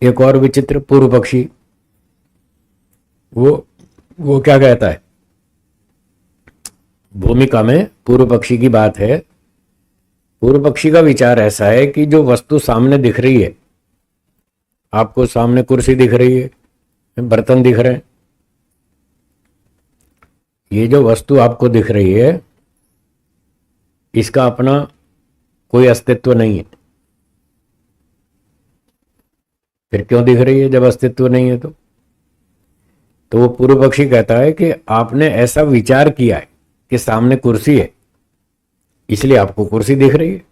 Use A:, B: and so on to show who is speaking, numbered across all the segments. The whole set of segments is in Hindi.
A: एक और विचित्र पूर्व पक्षी, वो क्या कहता है, भूमिका में पूर्व पक्षी की बात है। पूर्व पक्षी का विचार ऐसा है कि जो वस्तु सामने दिख रही है, आपको सामने कुर्सी दिख रही है, बर्तन दिख रहे हैं, ये जो वस्तु आपको दिख रही है इसका अपना कोई अस्तित्व नहीं है। फिर क्यों दिख रही है जब अस्तित्व नहीं है? तो वो पूर्व पक्षी कहता है कि आपने ऐसा विचार किया है कि सामने कुर्सी है इसलिए आपको कुर्सी दिख रही है।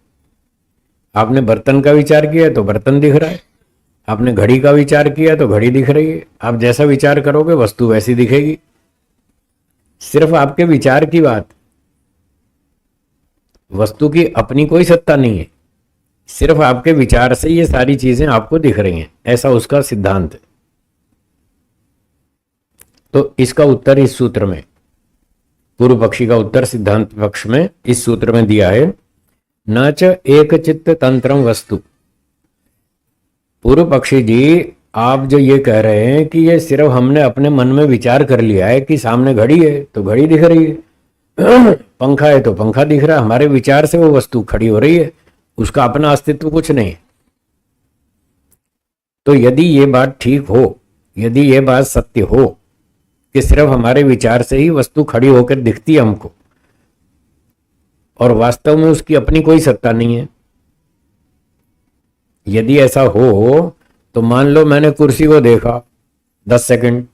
A: आपने बर्तन का विचार किया है तो बर्तन दिख रहा है। आपने घड़ी का विचार किया तो घड़ी दिख रही है। आप जैसा विचार करोगे वस्तु वैसी दिखेगी। सिर्फ आपके विचार की बात, वस्तु की अपनी कोई सत्ता नहीं है, सिर्फ आपके विचार से ये सारी चीजें आपको दिख रही हैं, ऐसा उसका सिद्धांत है। तो इसका उत्तर इस सूत्र में, पूर्व पक्षी का उत्तर सिद्धांत पक्ष में इस सूत्र में दिया है, न च एक चित्त तंत्रम वस्तु। पूर्व पक्षी जी, आप जो ये कह रहे हैं कि ये सिर्फ हमने अपने मन में विचार कर लिया है कि सामने घड़ी है तो घड़ी दिख रही है, पंखा है तो पंखा दिख रहा है, हमारे विचार से वो वस्तु खड़ी हो रही है, उसका अपना अस्तित्व कुछ नहीं। तो यदि ये बात ठीक हो, यदि ये बात सत्य हो कि सिर्फ हमारे विचार से ही वस्तु खड़ी होकर दिखती है हमको और वास्तव में उसकी अपनी कोई सत्ता नहीं है, यदि ऐसा हो तो मान लो मैंने कुर्सी को देखा 10 सेकंड,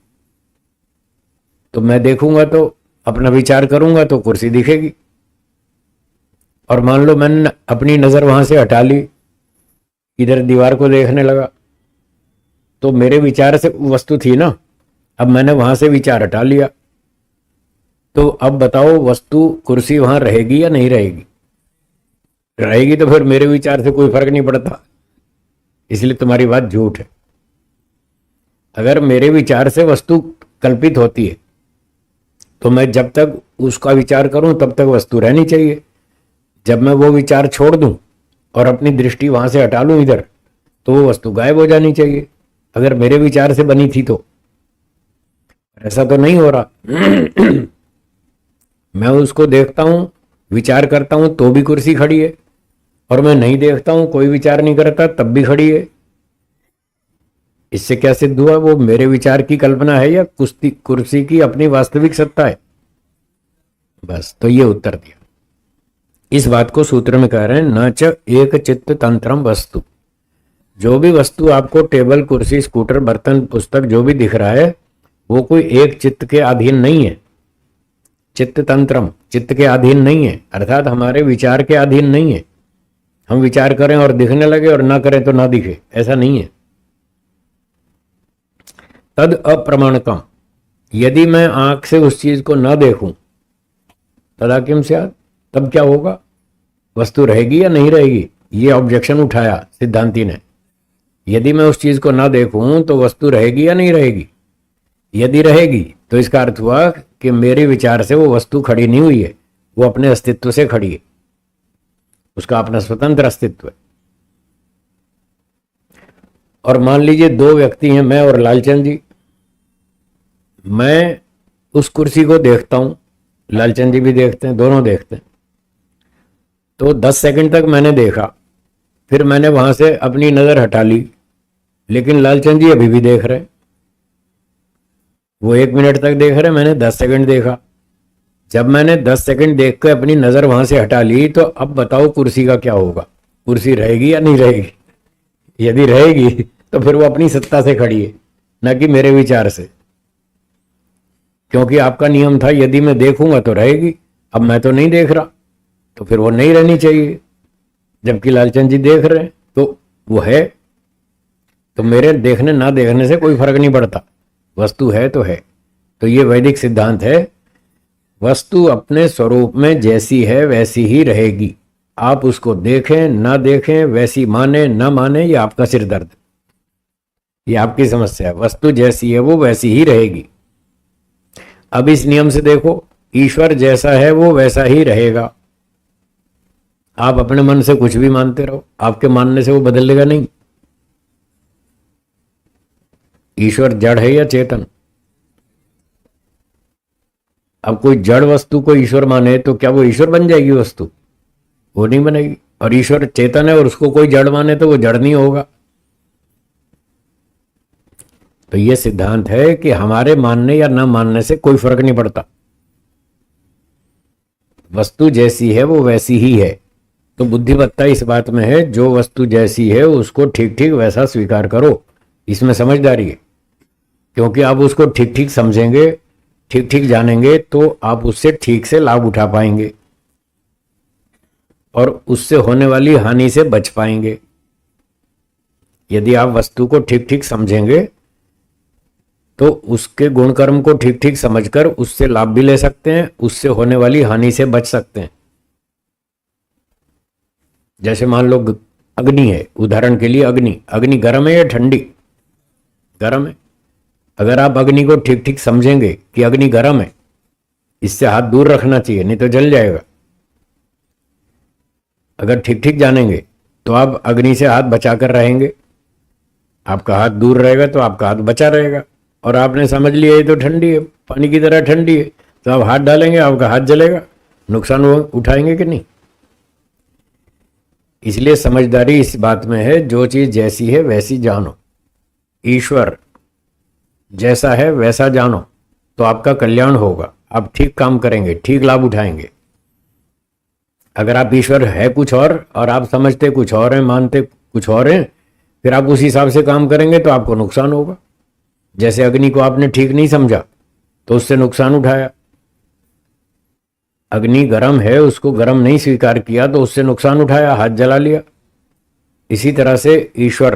A: तो मैं देखूंगा तो अपना विचार करूंगा तो कुर्सी दिखेगी। और मान लो मैंने अपनी नजर वहां से हटा ली, इधर दीवार को देखने लगा, तो मेरे विचार से वस्तु थी ना, अब मैंने वहां से विचार हटा लिया, तो अब बताओ वस्तु कुर्सी वहां रहेगी या नहीं रहेगी? रहेगी तो फिर मेरे विचार से कोई फर्क नहीं पड़ता, इसलिए तुम्हारी बात झूठ है। अगर मेरे विचार से वस्तु कल्पित होती है तो मैं जब तक उसका विचार करूं तब तक वस्तु रहनी चाहिए। जब मैं वो विचार छोड़ दूं और अपनी दृष्टि वहां से हटा लूं इधर, तो वो वस्तु गायब हो जानी चाहिए, अगर मेरे विचार से बनी थी तो। ऐसा तो नहीं हो रहा। मैं उसको देखता हूं, विचार करता हूं तो भी कुर्सी खड़ी है, और मैं नहीं देखता हूं, कोई विचार नहीं करता तब भी खड़ी है। इससे क्या सिद्ध हुआ? वो मेरे विचार की कल्पना है या कुर्सी की अपनी वास्तविक सत्ता है? बस, तो ये उत्तर दिया। इस बात को सूत्र में कह रहे हैं, न च एक चित्त तंत्रम वस्तु। जो भी वस्तु आपको टेबल, कुर्सी, स्कूटर, बर्तन, पुस्तक जो भी दिख रहा है वो कोई एक चित्त के अधीन नहीं है। चित्त तंत्रम, चित्त के अधीन नहीं है, अर्थात हमारे विचार के अधीन नहीं है। हम विचार करें और दिखने लगे और ना करें तो ना दिखे, ऐसा नहीं है। तद अप्रमाणकम, यदि मैं आंख से उस चीज को ना देखूं, तदा किम स्यात्, तब क्या होगा? वस्तु रहेगी या नहीं रहेगी? ये ऑब्जेक्शन उठाया सिद्धांती ने। यदि मैं उस चीज को ना देखूं तो वस्तु रहेगी या नहीं रहेगी? यदि रहेगी तो इसका अर्थ हुआ कि मेरे विचार से वो वस्तु खड़ी नहीं हुई है, वो अपने अस्तित्व से खड़ी है, उसका अपना स्वतंत्र अस्तित्व है। और मान लीजिए दो व्यक्ति हैं, मैं और लालचंद जी। मैं उस कुर्सी को देखता हूं, लालचंद जी भी देखते हैं, दोनों देखते हैं। तो 10 सेकंड तक मैंने देखा, फिर मैंने वहां से अपनी नजर हटा ली, लेकिन लालचंद जी अभी भी देख रहे हैं। वो 1 मिनट तक देख रहे, मैंने 10 सेकंड देखा। जब मैंने 10 सेकंड देख कर अपनी नजर वहां से हटा ली, तो अब बताओ कुर्सी का क्या होगा? कुर्सी रहेगी या नहीं रहेगी? यदि रहेगी तो फिर वो अपनी सत्ता से खड़ी है, न कि मेरे विचार से, क्योंकि आपका नियम था यदि मैं देखूंगा तो रहेगी। अब मैं तो नहीं देख रहा, तो फिर वो नहीं रहनी चाहिए, जबकि लालचंद जी देख रहे हैं तो वो है। तो मेरे देखने ना देखने से कोई फर्क नहीं पड़ता, वस्तु है तो है। तो ये वैदिक सिद्धांत है, वस्तु अपने स्वरूप में जैसी है वैसी ही रहेगी। आप उसको देखें ना देखें, वैसी माने ना माने, ये आपका सिर दर्द, ये आपकी समस्या है। वस्तु जैसी है वो वैसी ही रहेगी। अब इस नियम से देखो, ईश्वर जैसा है वो वैसा ही रहेगा। आप अपने मन से कुछ भी मानते रहो, आपके मानने से वो बदलेगा नहीं। ईश्वर जड़ है या चेतन? अब कोई जड़ वस्तु को ईश्वर माने तो क्या वो ईश्वर बन जाएगी वस्तु? वो नहीं बनेगी। और ईश्वर चेतन है और उसको कोई जड़ माने तो वो जड़ नहीं होगा। तो ये सिद्धांत है कि हमारे मानने या ना मानने से कोई फर्क नहीं पड़ता। वस्तु जैसी है वो वैसी ही है। तो बुद्धिमत्ता इस बात में है, जो वस्तु जैसी है उसको ठीक ठीक वैसा स्वीकार करो। इसमें समझदारी है, क्योंकि आप उसको ठीक ठीक समझेंगे, ठीक ठीक जानेंगे तो आप उससे ठीक से लाभ उठा पाएंगे और उससे होने वाली हानि से बच पाएंगे। यदि आप वस्तु को ठीक ठीक समझेंगे तो उसके गुण कर्म को ठीक ठीक समझकर उससे लाभ भी ले सकते हैं, उससे होने वाली हानि से बच सकते हैं। जैसे मान लो अग्नि है, उदाहरण के लिए अग्नि, अग्नि गर्म है या ठंडी? गर्म है। अगर आप अग्नि को ठीक ठीक समझेंगे कि अग्नि गर्म है, इससे हाथ दूर रखना चाहिए नहीं तो जल जाएगा, अगर ठीक ठीक जानेंगे तो आप अग्नि से हाथ बचाकर रहेंगे, आपका हाथ दूर रहेगा तो आपका हाथ बचा रहेगा। और आपने समझ लिया ये तो ठंडी है, पानी की तरह ठंडी है, तो आप हाथ डालेंगे आपका हाथ जलेगा, नुकसान उठाएंगे कि नहीं? इसलिए समझदारी इस बात में है, जो चीज जैसी है वैसी जानो। ईश्वर जैसा है वैसा जानो तो आपका कल्याण होगा, आप ठीक काम करेंगे, ठीक लाभ उठाएंगे। अगर आप ईश्वर है कुछ और आप समझते कुछ और हैं, मानते कुछ और हैं, फिर आप उस हिसाब से काम करेंगे तो आपको नुकसान होगा। जैसे अग्नि को आपने ठीक नहीं समझा तो उससे नुकसान उठाया। अग्नि गर्म है, उसको गर्म नहीं स्वीकार किया तो उससे नुकसान उठाया, हाथ जला लिया। इसी तरह से ईश्वर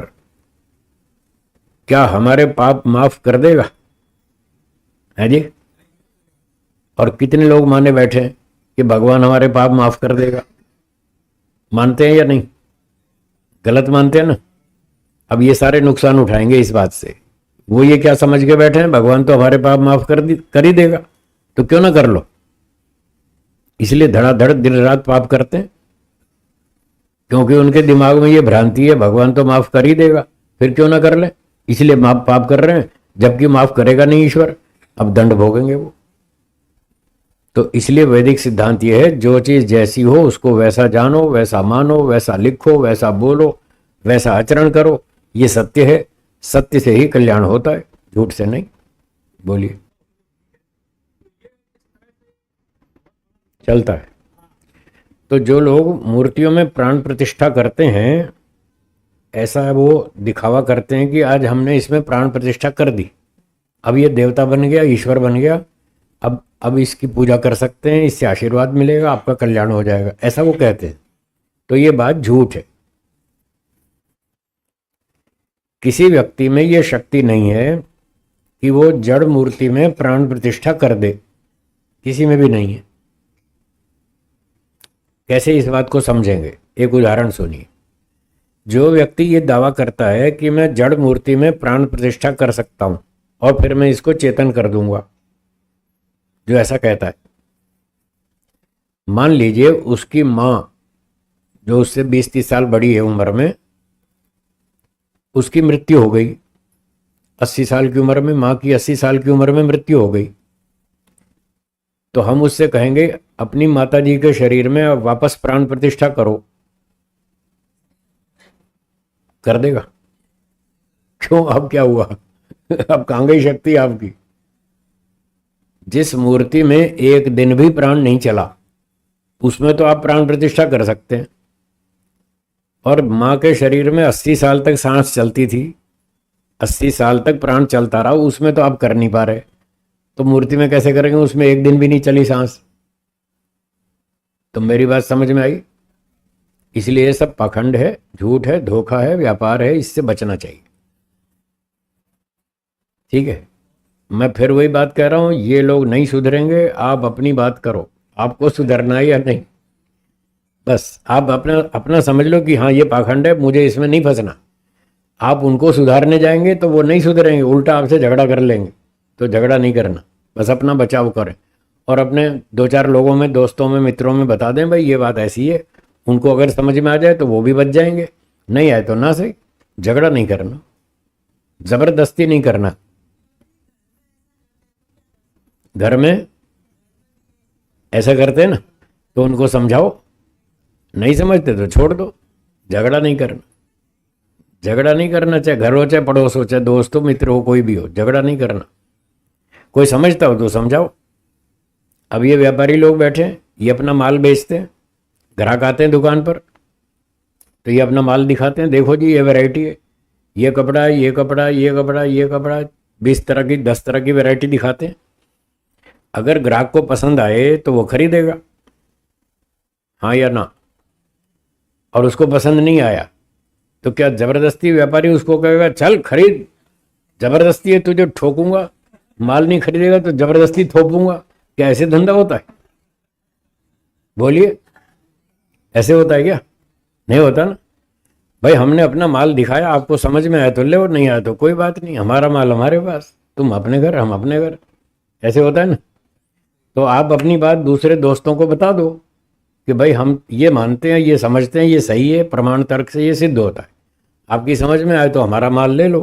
A: क्या हमारे पाप माफ कर देगा? है जी? और कितने लोग माने बैठे हैं कि भगवान हमारे पाप माफ कर देगा? मानते हैं या नहीं? गलत मानते हैं ना। अब ये सारे नुकसान उठाएंगे इस बात से। वो ये क्या समझ के बैठे हैं, भगवान तो हमारे पाप माफ कर ही देगा, तो क्यों ना कर लो। इसलिए धड़ाधड़ दिन रात पाप करते हैं, क्योंकि उनके दिमाग में ये भ्रांति है भगवान तो माफ कर ही देगा, फिर क्यों ना कर ले। इसलिए पाप कर रहे हैं, जबकि माफ करेगा नहीं ईश्वर, अब दंड भोगेंगे वो। तो इसलिए वैदिक सिद्धांत यह है, जो चीज जैसी हो उसको वैसा जानो, वैसा मानो, वैसा लिखो, वैसा बोलो, वैसा आचरण करो। ये सत्य है, सत्य से ही कल्याण होता है, झूठ से नहीं। बोलिए। चलता है। तो जो लोग मूर्तियों में प्राण प्रतिष्ठा करते हैं, ऐसा वो दिखावा करते हैं कि आज हमने इसमें प्राण प्रतिष्ठा कर दी, अब ये देवता बन गया, ईश्वर बन गया, अब इसकी पूजा कर सकते हैं, इससे आशीर्वाद मिलेगा, आपका कल्याण हो जाएगा, ऐसा वो कहते हैं। तो ये बात झूठ है। किसी व्यक्ति में ये शक्ति नहीं है कि वो जड़ मूर्ति में प्राण प्रतिष्ठा कर दे, किसी में भी नहीं है। कैसे इस बात को समझेंगे? एक उदाहरण सुनिए। जो व्यक्ति ये दावा करता है कि मैं जड़ मूर्ति में प्राण प्रतिष्ठा कर सकता हूं और फिर मैं इसको चेतन कर दूंगा, जो ऐसा कहता है, मान लीजिए उसकी मां जो उससे 20-30 साल बड़ी है उम्र में, उसकी मृत्यु हो गई 80 साल की उम्र में, मां की 80 साल की उम्र में मृत्यु हो गई, तो हम उससे कहेंगे अपनी माता जी के शरीर में वापस प्राण प्रतिष्ठा करो, कर देगा? क्यों? अब क्या हुआ? अब कहां गई शक्ति आपकी? जिस मूर्ति में एक दिन भी प्राण नहीं चला उसमें तो आप प्राण प्रतिष्ठा कर सकते हैं, और मां के शरीर में 80 साल तक सांस चलती थी, 80 साल तक प्राण चलता रहा, उसमें तो आप कर नहीं पा रहे, तो मूर्ति में कैसे करेंगे? उसमें एक दिन भी नहीं चली सांस। तो मेरी बात समझ में आई? इसलिए ये सब पाखंड है, झूठ है, धोखा है, व्यापार है, इससे बचना चाहिए। ठीक है, मैं फिर वही बात कह रहा हूं, ये लोग नहीं सुधरेंगे, आप अपनी बात करो, आपको सुधरना है या नहीं, बस आप अपना अपना समझ लो कि हाँ ये पाखंड है, मुझे इसमें नहीं फंसना। आप उनको सुधारने जाएंगे तो वो नहीं सुधरेंगे, उल्टा आपसे झगड़ा कर लेंगे। तो झगड़ा नहीं करना, बस अपना बचाव करें और अपने 2-4 लोगों में, दोस्तों में, मित्रों में बता दें भाई ये बात ऐसी है, उनको अगर समझ में आ जाए तो वो भी बच जाएंगे, नहीं आए तो ना सही, झगड़ा नहीं करना। जबरदस्ती नहीं करना। घर में ऐसा करते हैं ना, तो उनको समझाओ, नहीं समझते तो छोड़ दो। झगड़ा नहीं करना, झगड़ा नहीं करना, चाहे घर हो, चाहे पड़ोस हो, चाहे दोस्त हो, मित्र हो, कोई भी हो, झगड़ा नहीं करना। कोई समझता हो तो समझाओ। अब ये व्यापारी लोग बैठे हैं, ये अपना माल बेचते हैं, ग्राहक आते हैं दुकान पर, तो ये अपना माल दिखाते हैं, देखो जी ये वैरायटी है, ये कपड़ा है, ये कपड़ा है, ये कपड़ा है, ये कपड़ा है, 20 तरह की 10 तरह की वैरायटी दिखाते हैं। अगर ग्राहक को पसंद आए तो वो खरीदेगा, हाँ या ना। और उसको पसंद नहीं आया तो क्या जबरदस्ती व्यापारी उसको कहेगा चल खरीद, जबरदस्ती है तुझे ठोकूंगा, माल नहीं खरीदेगा तो जबरदस्ती थोपूंगा? क्या ऐसे धंधा होता है? बोलिए, ऐसे होता है क्या? नहीं होता ना भाई। हमने अपना माल दिखाया, आपको समझ में आया तो ले, और नहीं आया तो कोई बात नहीं, हमारा माल हमारे पास, तुम अपने घर हम अपने घर, ऐसे होता है ना। तो आप अपनी बात दूसरे दोस्तों को बता दो कि भाई हम ये मानते हैं, ये समझते हैं, ये सही है, प्रमाण तर्क से ये सिद्ध होता है, आपकी समझ में आए तो हमारा माल ले लो,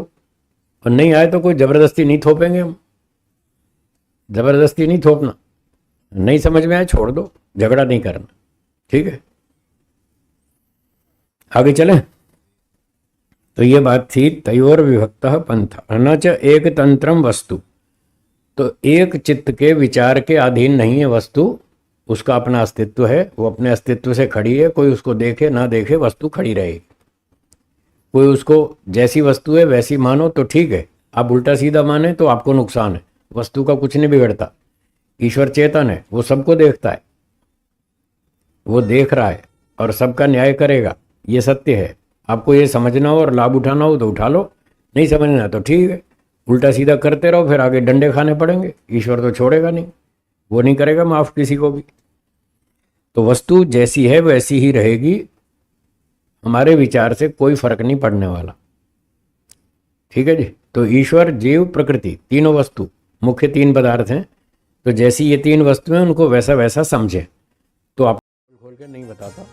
A: और नहीं आए तो कोई जबरदस्ती नहीं थोपेंगे हम। जबरदस्ती नहीं थोपना, नहीं समझ में आए छोड़ दो, झगड़ा नहीं करना, ठीक है। आगे चलें। तो ये बात थी तयोर विभक्त पंथ न च एक तंत्रम वस्तु। तो एक चित्त के विचार के अधीन नहीं है वस्तु, उसका अपना अस्तित्व है, वो अपने अस्तित्व से खड़ी है, कोई उसको देखे ना देखे वस्तु खड़ी रहेगी। कोई उसको जैसी वस्तु है वैसी मानो तो ठीक है, आप उल्टा सीधा माने तो आपको नुकसान है, वस्तु का कुछ नहीं बिगड़ता। ईश्वर चेतन है, वो सबको देखता है, वो देख रहा है और सबका न्याय करेगा, ये सत्य है। आपको ये समझना हो और लाभ उठाना हो तो उठा लो, नहीं समझना तो ठीक है, उल्टा सीधा करते रहो, फिर आगे डंडे खाने पड़ेंगे। ईश्वर तो छोड़ेगा नहीं, वो नहीं करेगा माफ किसी को भी। तो वस्तु जैसी है वैसी ही रहेगी, हमारे विचार से कोई फर्क नहीं पड़ने वाला, ठीक है जी। तो ईश्वर, जीव, प्रकृति, तीनों वस्तु, मुख्य 3 पदार्थ हैं। तो जैसी ये 3 वस्तुएं, उनको वैसा वैसा समझे। तो आप खोल के नहीं बताता।